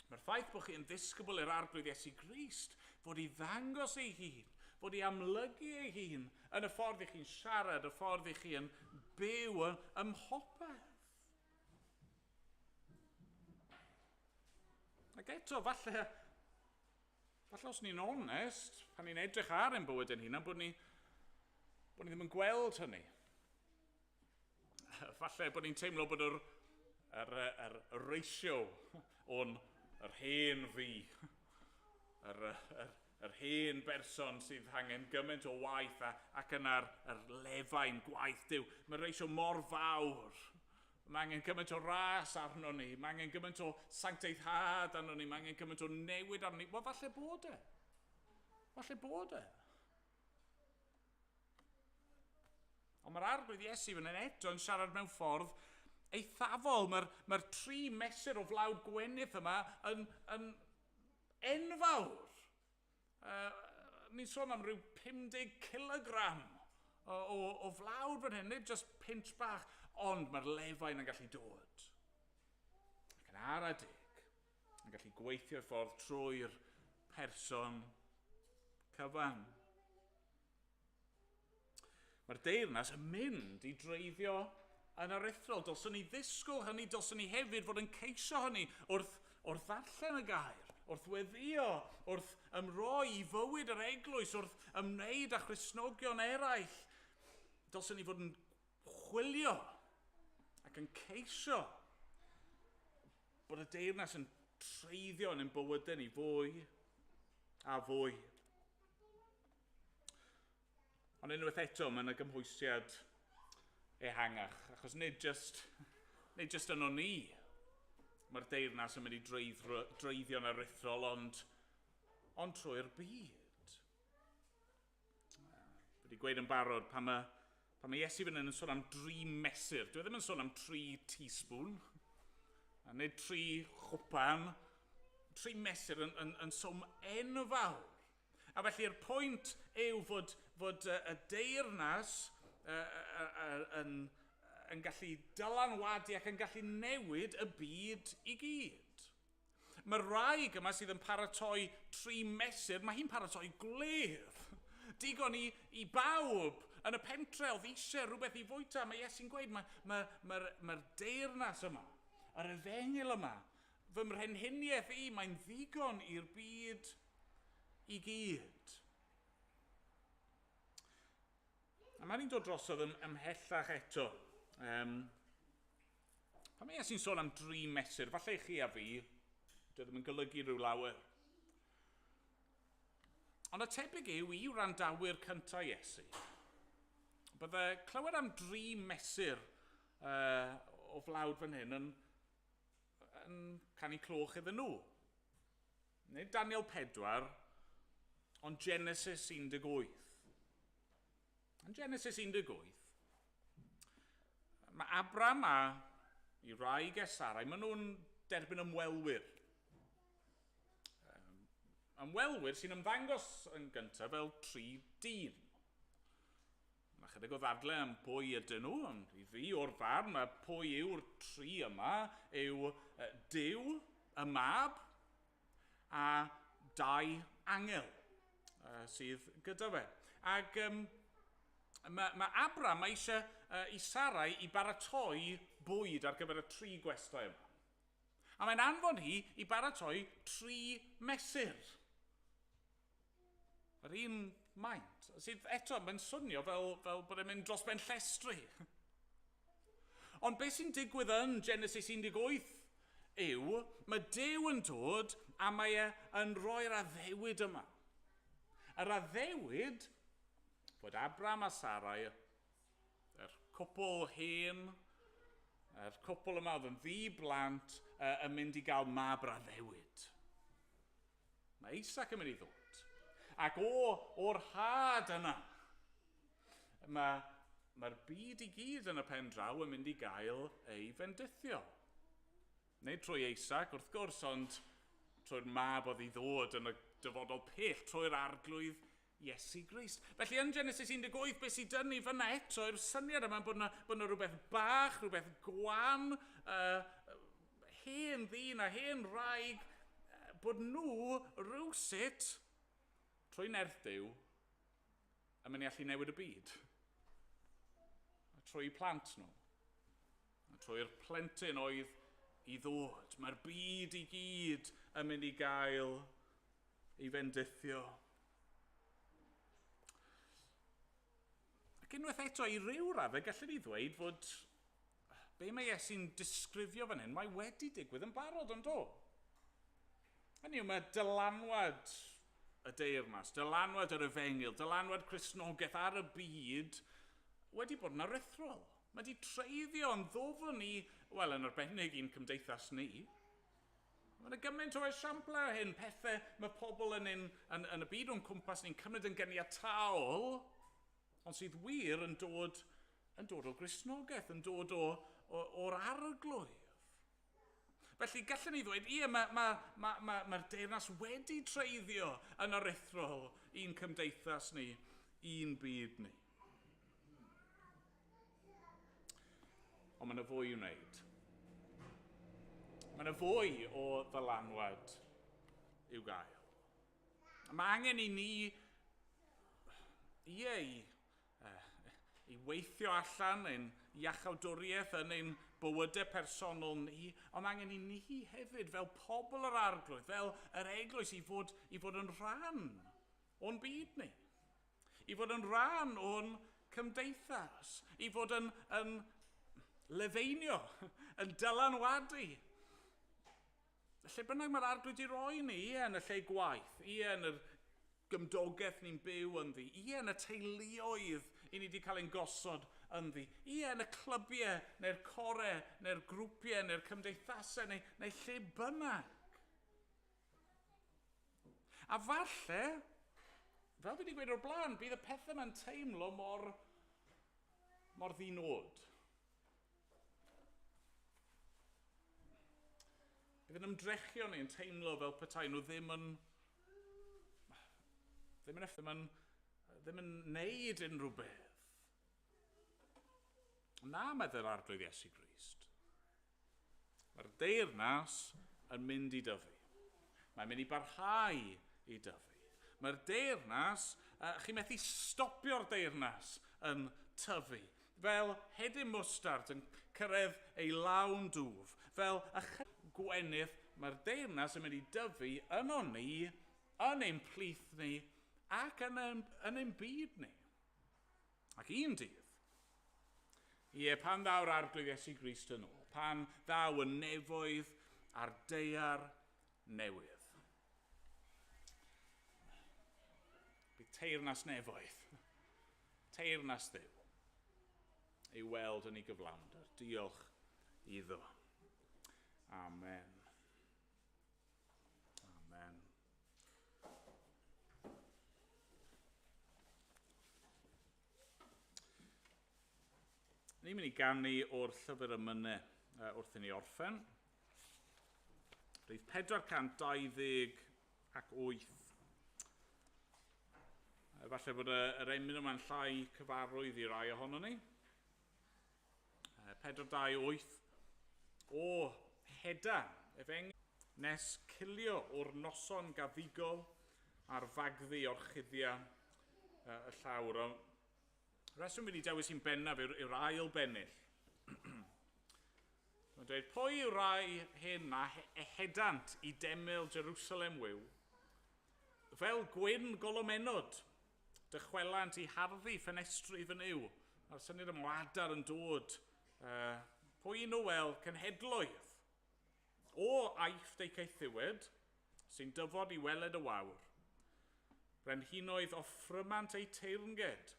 mae'r ffaith bod chi'n ddisgybl i'r arglwydd Iesu Grist, fod i ddangos ei hun, fod i amlygu ei hun yn y ffordd i chi'n siarad, y ffordd i chi'n byw ym mhopeth. Ac eto, falle os ni'n onest, pan ni'n edrych ar ein bywyd yn hunan, bod ni ddim yn gweld hynny. Falle bod ni'n teimlo bod yr ratio o'n yr hen fi, yr hen berson sydd angen gymaint o waith ac yna'r lefain gwaith Duw. Mae'r ratio mor fawr. Mae angen gymaint o ras arno ni, mae angen gymaint o sancteiddad arno ni, mae angen gymaint o newid arno ni. Wel, falle bod e. Falle bod e. Ond mae'r arglwydd Iesu fan hyn eto yn siarad mewn ffordd eithafol. Mae'r 3 mesur o flawd gwenith yma yn enfawr. Ni'n sôn am ryw 50 kilogram o flawd fan hyn, nid just pinch bach, ond mae'r lefain yn gallu dod. Ac yn ara deg, yn gallu gweithio ffordd trwy'r person cyfan. Mae'r deyrnas yn mynd i dreiddio yn aruthrol. Dylswn ni ddisgwyl hynny, dylswn ni hefyd fod yn ceisio hynny wrth ddarllen y gair, wrth weddio, wrth ymroi i fywyd yr eglwys, wrth ymwneud â Christnogion eraill. Dylswn ni fod yn chwilio ac yn ceisio bod y deyrnas yn treiddio yn ein bywydau ni fwy a fwy. Ond unwaith eto, mae'n y gymhwysiad ehangach, achos nid just yno ni mae'r deyrnas yn mynd i dreiddio'n aruthrol, ond trwy'r byd. Fe wedi gweud yn barod, pan mae Iesu fan hyn yn sôn am 3 mesur, dwi ddim yn sôn am 3 teaspoon, a nid 3 chwpan, 3 mesur yn sôn enfawr. A felly'r pwynt yw fod y deyrnas yn gallu dylanwadu ac yn gallu newid y byd i gyd. Mae'r wraig yma sydd yn paratoi 3 mesur, mae hi'n paratoi gwledd. Digon i bawb yn y pentre oedd eisiau rhywbeth i fwyta. Mae Iesu'n gweud, mae'r deyrnas yma, yr efengil yma, fy mrenhiniaeth i, mae'n ddigon i'r byd i gyd. A mae'n ni'n dod drosodd ymhellach eto. Pan mae Iesu'n sôn am 3 mesur, falle i chi a fi, dwi ddim yn golygu rhyw lawer. Ond y tebyg yw i wrandawyr cyntaf Iesu. Bydde clywed am 3 mesur o flawd fan hyn yn canu cloch iddyn nhw. Nid Daniel 4, ond Genesis 18. Yn Genesis 18, mae Abram a ei wraig Sarai, maen nhw'n derbyn ymwelwyr. Ymwelwyr sy'n ymddangos yn gyntaf fel 3 dyn. Mae chydig o ddadle am pwy ydyn nhw, ond i fi o'r farn, mae pwy yw'r 3 yma yw Duw, y mab, a 2 angel sydd gyda fe. Ac mae Abram eisiau i Sarai i baratoi bwyd ar gyfer y 3 gwestai yma. A mae'n anfon hi i baratoi 3 mesur. Yr un maint. Sydd eto, mae'n swnio fel bod e'n mynd dros ben llestri. Ond beth sy'n digwydd yn Genesis 18 yw, mae Duw yn dod a mae yn rhoi'r addewid yma. Yr addewid fod Abram a Sarai, yr cwpl hen, yr cwpl yma oedd yn ddi-blant, yn mynd i gael mab yr addewid. Mae Isaac yn mynd i ddod. Ac o'r had yna, mae'r byd i gyd yn y pen draw yn mynd i gael ei fendithio. Nid trwy Isaac, wrth gwrs, ond trwy'r mab oedd i ddod yn y dyfodol pell, trwy'r arglwydd Iesu Grist. Felly yn Genesis 18, beth sy'n dynnu fyna eto, yw'r syniad yma bod yna rhywbeth bach, rhywbeth gwan, hen ddyn a hen wraig, bod nhw rhywsut, trwy nerth Duw, yn mynd i allu newid y byd. A trwy plant nhw. A trwy'r plentyn oedd i ddod. Mae'r byd i gyd yn mynd i gael ei fendithio. Ac unwaith eto, i ryw raddau, gallwn ni ddweud fod be mae Iesu'n disgrifio fan hyn, mae wedi digwydd yn barod yn do. Hynny yw, mae dylanwad y deyrnas, dylanwad yr efengil, dylanwad Cristnogaeth ar y byd wedi bod yn aruthrol. Mae wedi treiddio yn ddofn i, wel, yn arbennig i'n cymdeithas ni. Mae yna gymaint o esiamplau hyn, pethau mae pobl yn y byd o'n cwmpas ni'n cymryd yn geniataol, ond sydd wir yn dod o Gristnogaeth, yn dod o'r arglwydd. Felly gallwn ni ddweud, ie, mae'r deyrnas wedi treiddio yn aruthrol i'n cymdeithas ni, i'n byd ni. Ond mae yna fwy i'w wneud. Mae yna fwy o ddylanwad i'w gael. Mae angen i ni, i weithio allan ein iachawdwriaeth yn ein bywydau personol ni, ond mae angen i ni hefyd fel pobl yr arglwydd, fel yr eglwys i fod yn rhan o'n byd ni. I fod yn rhan o'n cymdeithas. I fod yn lefeinio, yn dylanwadu. Lle bynnag mae'r arglwydd i roi ni, yn y lle gwaith, yn yr gymdogaeth ni'n byw ynddi, yn y teuluoedd i ni wedi cael ein gosod ynddi, yn y clybiau, neu'r corau, neu'r grwpiau, neu'r cymdeithasau, neu lle bynnag. A falle, fel fi wedi gweud o'r blaen, bydd y pethau yma'n teimlo mor ddinod. Bydd yn ymdrechion ni'n teimlo fel petai nhw ddim yn neud unrhyw beth. Na, meddwl arglwydd Iesu Grist. Mae'r deyrnas yn mynd i dyfu. Mae'n mynd i barhau i dyfu. Mae'r deyrnas, chi methu stopio'r deyrnas yn tyfu. Fel hedyn mwstard yn cyrraedd ei lawn dwf. Fel gwenydd, mae'r deyrnas yn mynd i dyfu yno ni, yn ein plith ni, ac yn ein byd ni. Ac un dydd, pan ddaw'r arglwydd Iesu Grist yn ôl, pan ddaw y nefoedd a'r deiar newydd. Bydd teyrnas nefoedd, teyrnas Dduw, ei weld yn ei gyflawnder. Diolch iddo. Amen. Amen. Ni'n mynd i ganu o'r llyfr Emyr wrth i ni orffen. Rwyf 428. Falle bod yr Emyr yma'n llai cyfarwydd i rai ohono ni. 428. O Hedan, nes cilio o'r noson gaddugol a'r fagddu o'r chuddiau y llawr. Y reswm wedi dewis i'n bennaf yw'r ail bennill. Mae'n dweud, pwy yw'r rai hyn a ehedant i deml Jerusalem wyw? Fel gwyn golomenod, dychwelant i harddu ffenestri fy niw. A'r syniad ymwadar yn dod. Pwy nhw wel cenhedloedd? O aifft ei ceithiwyd, sy'n dyfod i weled y wawr. Brenhinoedd offrymant ei teirnged,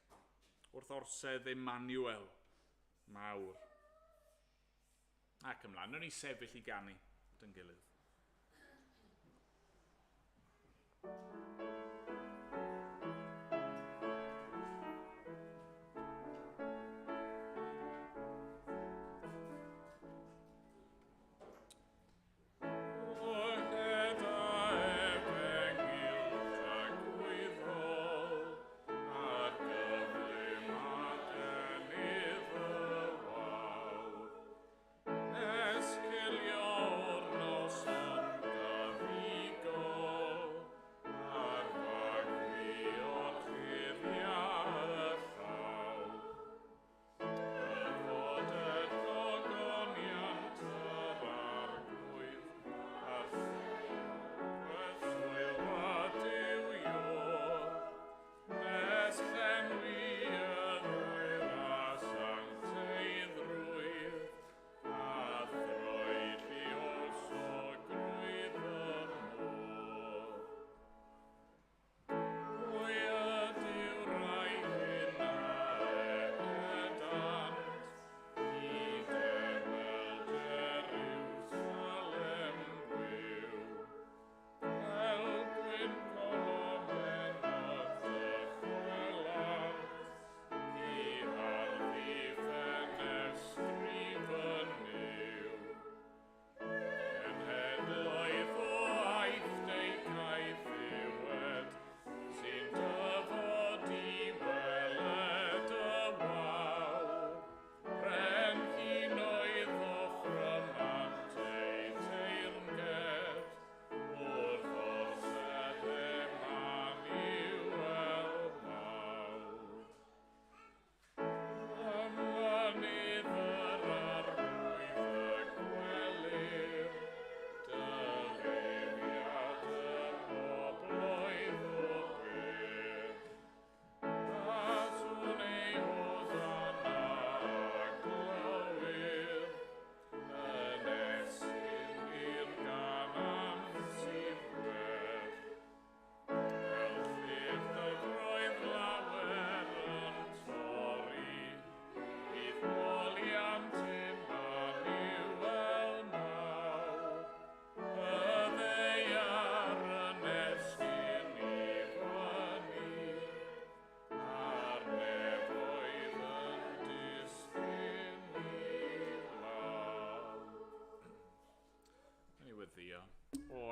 wrth orsedd Emmanuel mawr. Ac ymlaen, nhw'n ni sefyll i ganu dyn gilydd.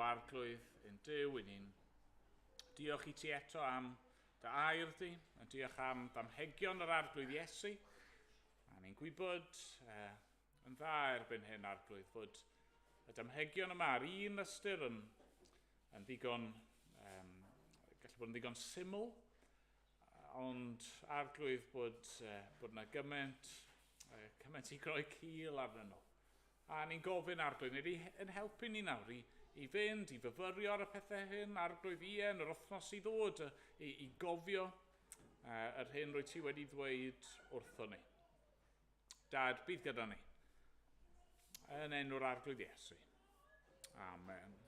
arglwydd yn Duw, i ni'n diolch i ti eto am dy air di, a diolch am ddamhegion yr arglwydd Iesu. A ni'n gwybod yn dda erbyn hyn arglwydd fod y damhegion yma ar un ystyr yn ddigon, gallu bod yn ddigon syml, ond arglwydd bod yna gymaint i groi cil arnyn nhw. A ni'n gofyn arglwydd, nid yn helpu ni nawr i fynd, i fyfyrio ar y pethau hyn, arglwydd Ian, yr wythnos i ddod, i gofio yr hyn rwy ti wedi ddweud wrthon ni. Dad, bydd gyda ni. Yn enw'r arglwydd Iesu. Amen.